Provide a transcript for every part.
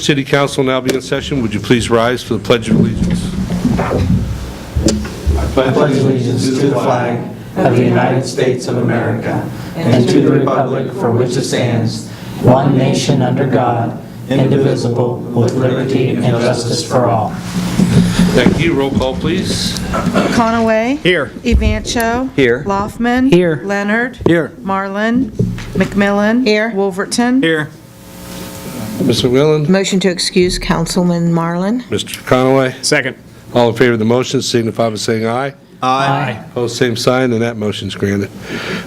City Council now be in session. Would you please rise for the Pledge of Allegiance? I pledge allegiance to the flag of the United States of America and to the republic for which it stands, one nation under God, indivisible, with liberty and justice for all. Thank you. Roll call, please. Conaway. Here. Evancho. Here. Laufman. Here. Leonard. Here. Marlin. McMillan. Here. Wolverton. Here. Mr. McMillan? Motion to excuse Councilman Marlin. Mr. Conaway? Second. All in favor of the motion signify by saying aye. Aye. Opposed, same sign, and that motion's granted.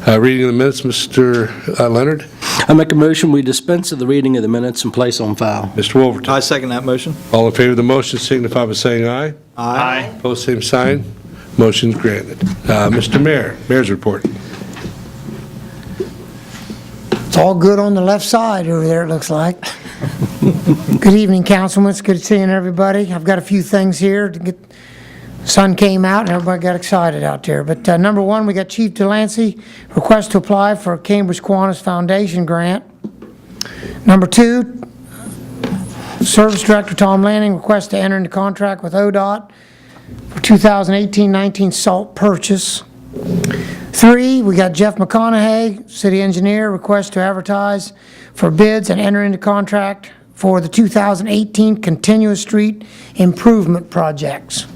Reading of the minutes, Mr. Leonard? I make a motion, we dispense of the reading of the minutes and place on file. Mr. Wolverton? I second that motion. All in favor of the motion signify by saying aye. Aye. Opposed, same sign. Motion's granted. Mr. Mayor, Mayor's report. It's all good on the left side over there, it looks like. Good evening, councilmen. It's good seeing everybody. I've got a few things here to get. Sun came out and everybody got excited out there. But number one, we got Chief Delancey, request to apply for a Cambridge Kiwanis Foundation grant. Number two, Service Director Tom Lanning, request to enter into contract with ODOT for 2018-19 salt purchase. Three, we got Jeff McConaughey, City Engineer, request to advertise for bids and enter into contract for the 2018 continuous street improvement projects.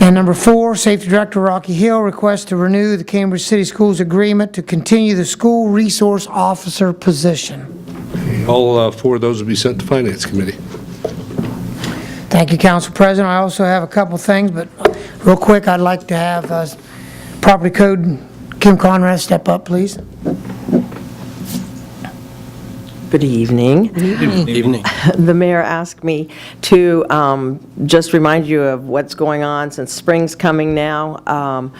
And number four, Safety Director Rocky Hill requests to renew the Cambridge City Schools agreement to continue the school resource officer position. All four of those will be sent to Finance Committee. Thank you, Council President. I also have a couple things, but real quick, I'd like to have Property Code Kim Conrad step up, please. Good evening. Evening. The mayor asked me to just remind you of what's going on since spring's coming now.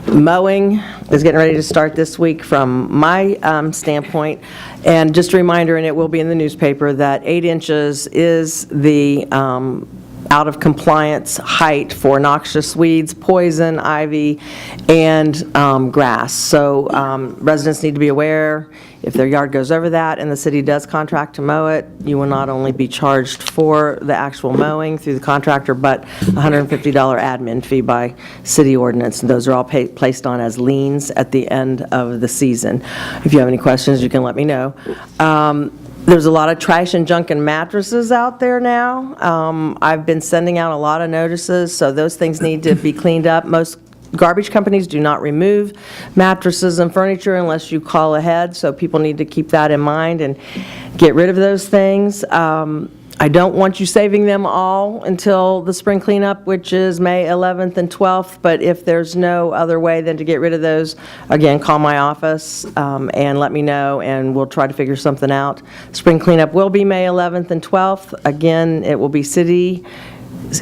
Mowing is getting ready to start this week from my standpoint. And just a reminder, and it will be in the newspaper, that 8 inches is the out of compliance height for noxious weeds, poison, ivy, and grass. So residents need to be aware. If their yard goes over that and the city does contract to mow it, you will not only be charged for the actual mowing through the contractor, but $150 admin fee by city ordinance. And those are all placed on as liens at the end of the season. If you have any questions, you can let me know. There's a lot of trash and junk and mattresses out there now. I've been sending out a lot of notices, so those things need to be cleaned up. Most garbage companies do not remove mattresses and furniture unless you call ahead, so people need to keep that in mind and get rid of those things. I don't want you saving them all until the spring cleanup, which is May 11th and 12th, but if there's no other way than to get rid of those, again, call my office and let me know, and we'll try to figure something out. Spring cleanup will be May 11th and 12th. Again, it will be city,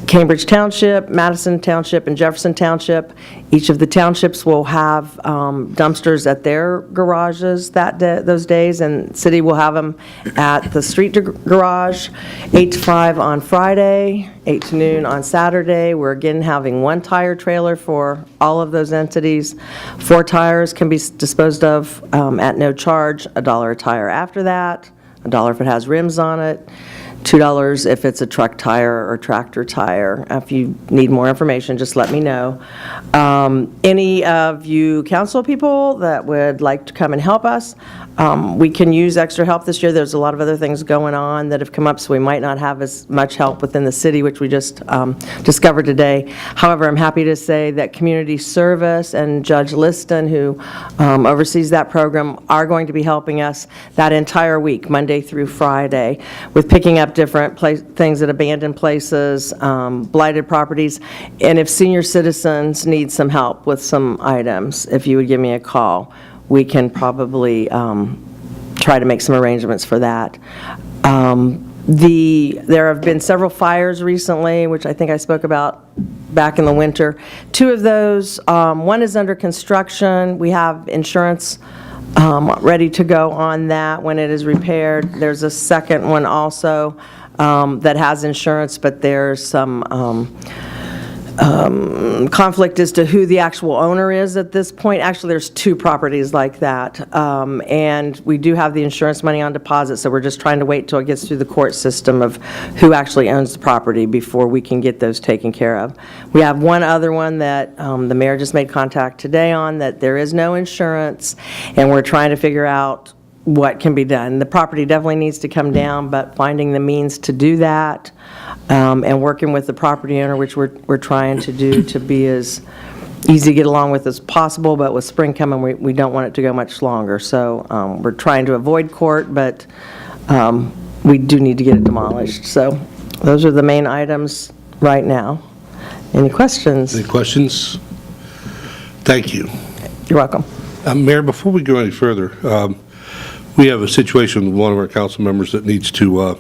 Cambridge Township, Madison Township, and Jefferson Township. Each of the townships will have dumpsters at their garages those days, and city will have them at the street garage, 8 to 5 on Friday, 8 to noon on Saturday. We're again having 1 tire trailer for all of those entities. 4 tires can be disposed of at no charge, $1 a tire after that, $1 if it has rims on it, $2 if it's a truck tire or tractor tire. If you need more information, just let me know. Any of you council people that would like to come and help us, we can use extra help this year. There's a lot of other things going on that have come up, so we might not have as much help within the city, which we just discovered today. However, I'm happy to say that Community Service and Judge Liston, who oversees that program, are going to be helping us that entire week, Monday through Friday, with picking up different things at abandoned places, blighted properties, and if senior citizens need some help with some items, if you would give me a call, we can probably try to make some arrangements for that. There have been several fires recently, which I think I spoke about back in the winter. 2 of those, one is under construction. We have insurance ready to go on that when it is repaired. There's a second one also that has insurance, but there's some conflict as to who the actual owner is at this point. Actually, there's 2 properties like that. And we do have the insurance money on deposit, so we're just trying to wait till it gets through the court system of who actually owns the property before we can get those taken care of. We have one other one that the mayor just made contact today on, that there is no insurance, and we're trying to figure out what can be done. The property definitely needs to come down, but finding the means to do that, and working with the property owner, which we're trying to do, to be as easy to get along with as possible, but with spring coming, we don't want it to go much longer. So we're trying to avoid court, but we do need to get it demolished. So those are the main items right now. Any questions? Any questions? Thank you. You're welcome. Mayor, before we go any further, we have a situation with one of our council members that needs to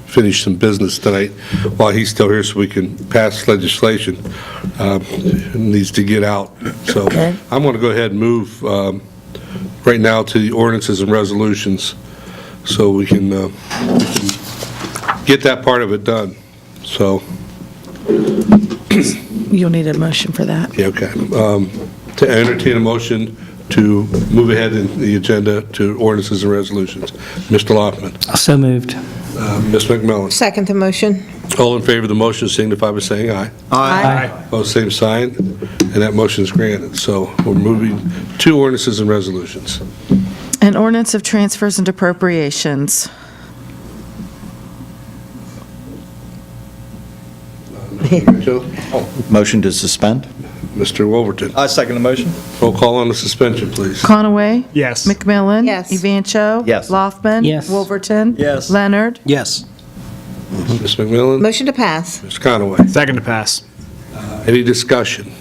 finish some business tonight while he's still here so we can pass legislation. Needs to get out. So Okay. I'm going to go ahead and move right now to the ordinances and resolutions so we can get that part of it done. So, You'll need a motion for that. yeah, okay. To entertain a motion to move ahead in the agenda to ordinances and resolutions. Mr. Loffman. So moved. Ms. McMillan. Second the motion. All in favor of the motion signify by saying aye. Aye. Opposed, same sign, and that motion is granted. So we're moving to ordinances and resolutions. An ordinance of transfers and appropriations. Joe? Motion to suspend? Mr. Wolverton. I second the motion. Roll call on the suspension, please. Conaway. Yes. McMillan. Yes. Evancho. Yes. Loffman. Yes. Wolverton. Yes. Leonard. Yes. Ms. McMillan. Motion to pass. Mr. Conaway. Second to pass. Any discussion?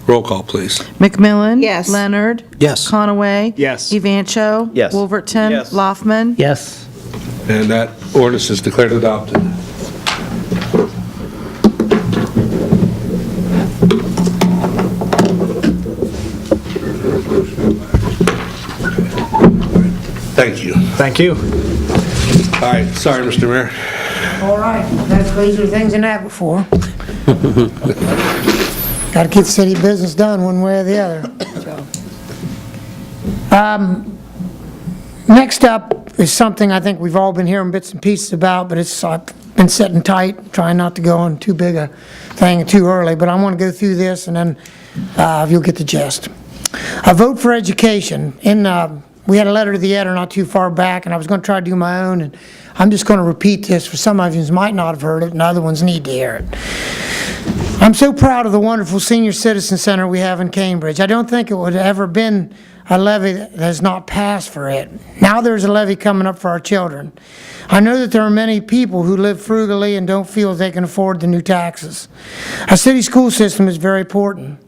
Roll call, please. McMillan. Yes. Leonard. Yes. Conaway. Yes. Evancho. Yes. Wolverton. Yes. Loffman. Yes. And that ordinance is declared adopted. Thank you. Thank you. All right, sorry, Mr. Mayor. All right, that's crazier things than that before. Got to get city business done one way or the other. Next up is something I think we've all been hearing bits and pieces about, but I've been sitting tight, trying not to go on too big a thing too early, but I want to go through this and then you'll get the gist. A vote for education. We had a letter to the editor not too far back, and I was going to try to do my own, and I'm just going to repeat this for some of you who might not have heard it, and other ones need to hear it. I'm so proud of the wonderful senior citizen center we have in Cambridge. I don't think it would have ever been a levy that has not passed for it. Now there's a levy coming up for our children. I know that there are many people who live frugally and don't feel they can afford the new taxes. A city school system is very important.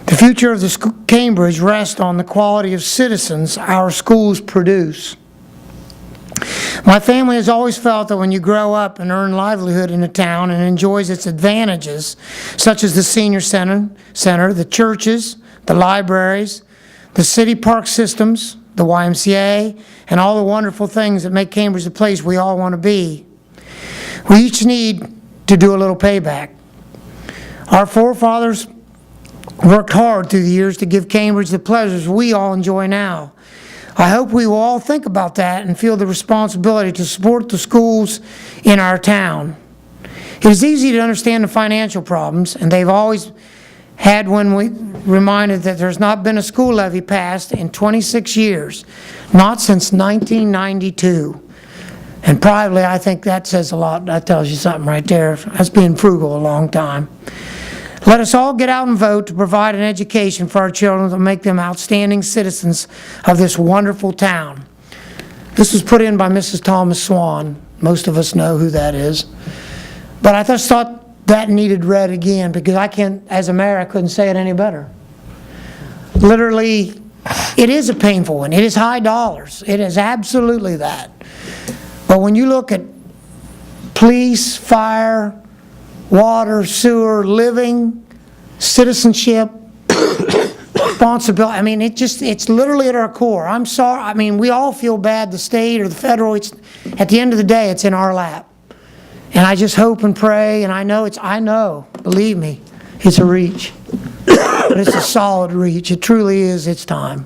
The future of Cambridge rests on the quality of citizens our schools produce. My family has always felt that when you grow up and earn livelihood in a town and enjoys its advantages, such as the senior center, the churches, the libraries, the city park systems, the YMCA, and all the wonderful things that make Cambridge the place we all want to be, we each need to do a little payback. Our forefathers worked hard through the years to give Cambridge the pleasures we all enjoy now. I hope we will all think about that and feel the responsibility to support the schools in our town. It is easy to understand the financial problems, and they've always had when we reminded that there's not been a school levy passed in 26 years, not since 1992. And probably I think that says a lot. That tells you something right there. That's been frugal a long time. Let us all get out and vote to provide an education for our children to make them outstanding citizens of this wonderful town. This was put in by Mrs. Thomas Swan. Most of us know who that is. But I just thought that needed read again because I can't, as a mayor, I couldn't say it any better. Literally, it is a painful one. It is high dollars. It is absolutely that. But when you look at police, fire, water, sewer, living, citizenship, responsibility. I mean, it's literally at our core. I'm sorry. I mean, we all feel bad, the state or the federal. At the end of the day, it's in our lap. And I just hope and pray, and I know, believe me, it's a reach. But it's a solid reach. It truly is, it's time.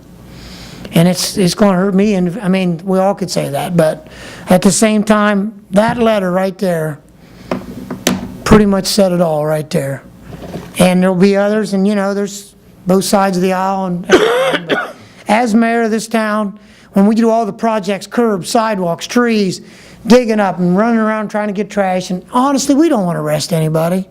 And it's going to hurt me, and I mean, we all could say that, but at the same time, that letter right there pretty much said it all right there. And there'll be others, and there's both sides of the aisle, and everything, but as mayor of this town, when we do all the projects, curbs, sidewalks, trees, digging up and running around trying to get trash, and honestly, we don't want to arrest anybody.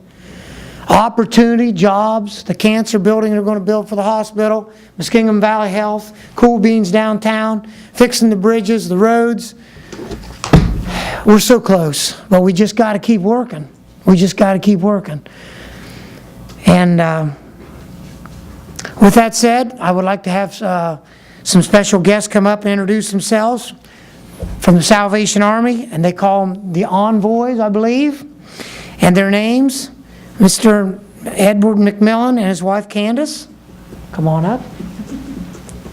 Opportunity, jobs, the cancer building they're going to build for the hospital, Muskingum Valley Health, Cool Beans downtown, fixing the bridges, the roads. We're so close, but we just got to keep working. We just got to keep working. And with that said, I would like to have some special guests come up and introduce themselves from the Salvation Army, and they call them the Envoys, I believe, and their names. Mr. Edward McMillan and his wife Candace, come on up.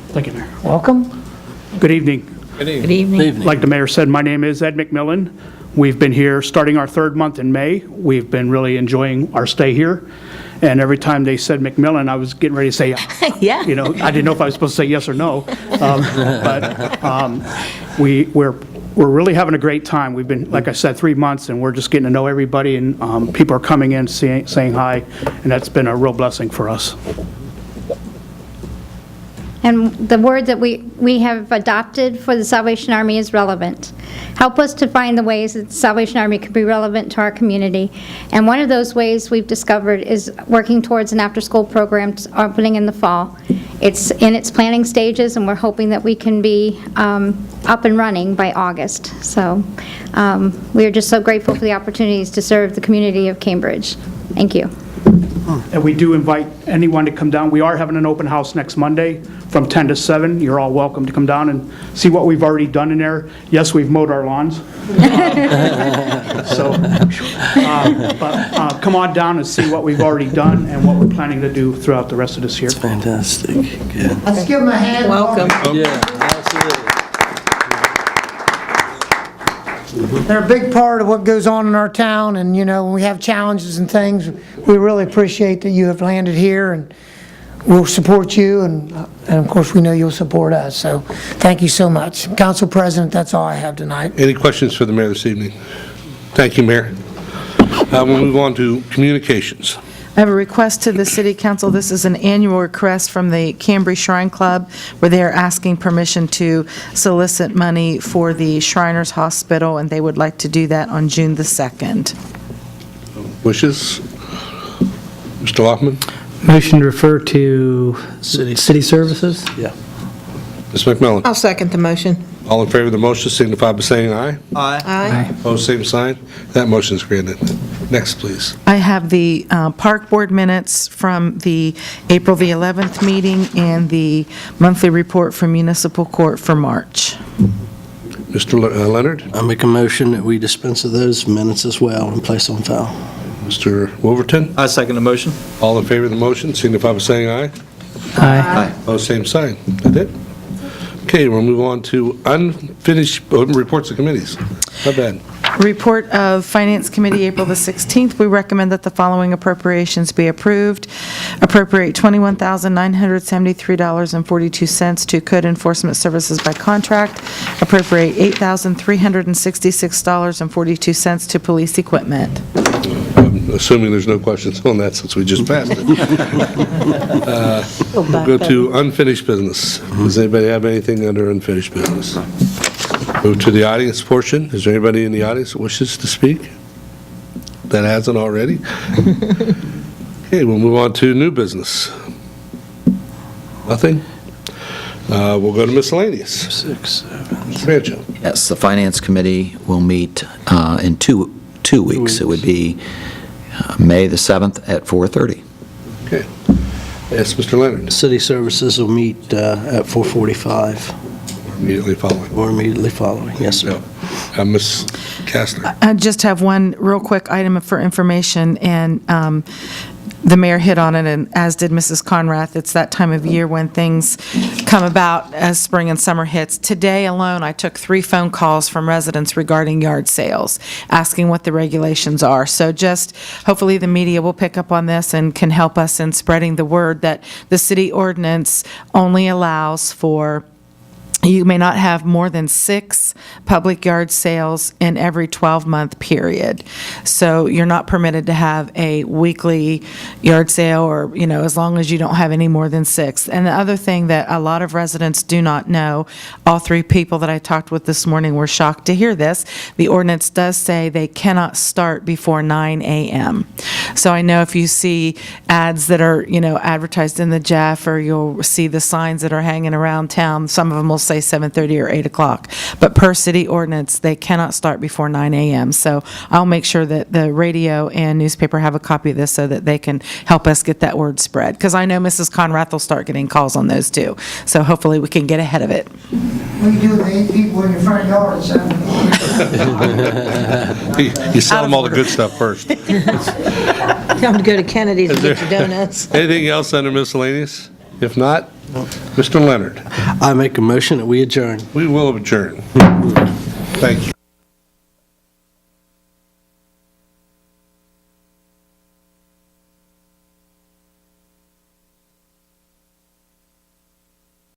Thank you, Mayor. Welcome. Good evening. Good evening. Like the mayor said, my name is Ed McMillan. We've been here starting our third month in May. We've been really enjoying our stay here. And every time they said McMillan, I was getting ready to say, Yeah. I didn't know if I was supposed to say yes or no. We're really having a great time. We've been, like I said, 3 months, and we're just getting to know everybody, and people are coming in, saying hi, and that's been a real blessing for us. And the word that we have adopted for the Salvation Army is relevant. Help us to find the ways that the Salvation Army could be relevant to our community. And one of those ways we've discovered is working towards an after-school program opening in the fall. It's in its planning stages, and we're hoping that we can be up and running by August. So we are just so grateful for the opportunities to serve the community of Cambridge. Thank you. And we do invite anyone to come down. We are having an open house next Monday from 10 to 7. You're all welcome to come down and see what we've already done in there. Yes, we've mowed our lawns. But come on down and see what we've already done and what we're planning to do throughout the rest of this year. Fantastic. Good. Let's give them a hand. Welcome. Yeah, absolutely. They're a big part of what goes on in our town, and when we have challenges and things, we really appreciate that you have landed here, and we'll support you, and of course we know you'll support us, so thank you so much. Council President, that's all I have tonight. Any questions for the mayor this evening? Thank you, Mayor. We'll move on to communications. I have a request to the City Council. This is an annual request from the Cambry Shrine Club, where they are asking permission to solicit money for the Shriners Hospital, and they would like to do that on June the 2nd. Wishes? Mr. Lockman? Motion to refer to City Services? Yeah. Ms. McMillan? I'll second the motion. All in favor of the motion signify by saying aye. Aye. Opposed, same sign. That motion is granted. Next, please. I have the Park Board minutes from the April the 11th meeting and the monthly report from Municipal Court for March. Mr. Leonard? I make a motion that we dispense of those minutes as well and place on file. Mr. Wolverton? I second the motion. All in favor of the motion signify by saying aye. Aye. Opposed, same sign. That it? Okay, we'll move on to unfinished reports of committees. Not bad. Report of Finance Committee, April the 16th. We recommend that the following appropriations be approved. Appropriate $21,973.42 to Code Enforcement Services by contract. Appropriate $8,366.42 to police equipment. Assuming there's no questions on that since we just passed it. We'll go to unfinished business. Does anybody have anything under unfinished business? Move to the audience portion. Is there anybody in the audience that wishes to speak that hasn't already? Okay, we'll move on to new business. Nothing? We'll go to miscellaneous. 6, 7. Mr. Rancho. Yes, the Finance Committee will meet in two weeks. It would be May the 7th at 4:30. Okay. Yes, Mr. Leonard. City Services will meet at 4:45 Immediately following. or immediately following. Yes, sir. Ms. Kastner. I just have one real quick item for information, and the mayor hit on it, and as did Mrs. Conrath, it's that time of year when things come about as spring and summer hits. Today alone, I took 3 phone calls from residents regarding yard sales, asking what the regulations are. So just, hopefully the media will pick up on this and can help us in spreading the word that the city ordinance only allows for, you may not have more than 6 public yard sales in every 12-month period. So you're not permitted to have a weekly yard sale or, as long as you don't have any more than 6. And the other thing that a lot of residents do not know, all 3 people that I talked with this morning were shocked to hear this, the ordinance does say they cannot start before 9 a.m. So I know if you see ads that are, advertised in the Jeff, or you'll see the signs that are hanging around town, some of them will say 7:30 or 8 o'clock. But per city ordinance, they cannot start before 9 a.m. So I'll make sure that the radio and newspaper have a copy of this so that they can help us get that word spread. Because I know Mrs. Conrath will start getting calls on those too. So hopefully we can get ahead of it. What do you do with the 8 people in your front yard at 7 o'clock? You sell them all the good stuff first. Tell them to go to Kennedy's and get your donuts. Anything else under miscellaneous? If not, Mr. Leonard. I make a motion that we adjourn. We will adjourn. Thank you.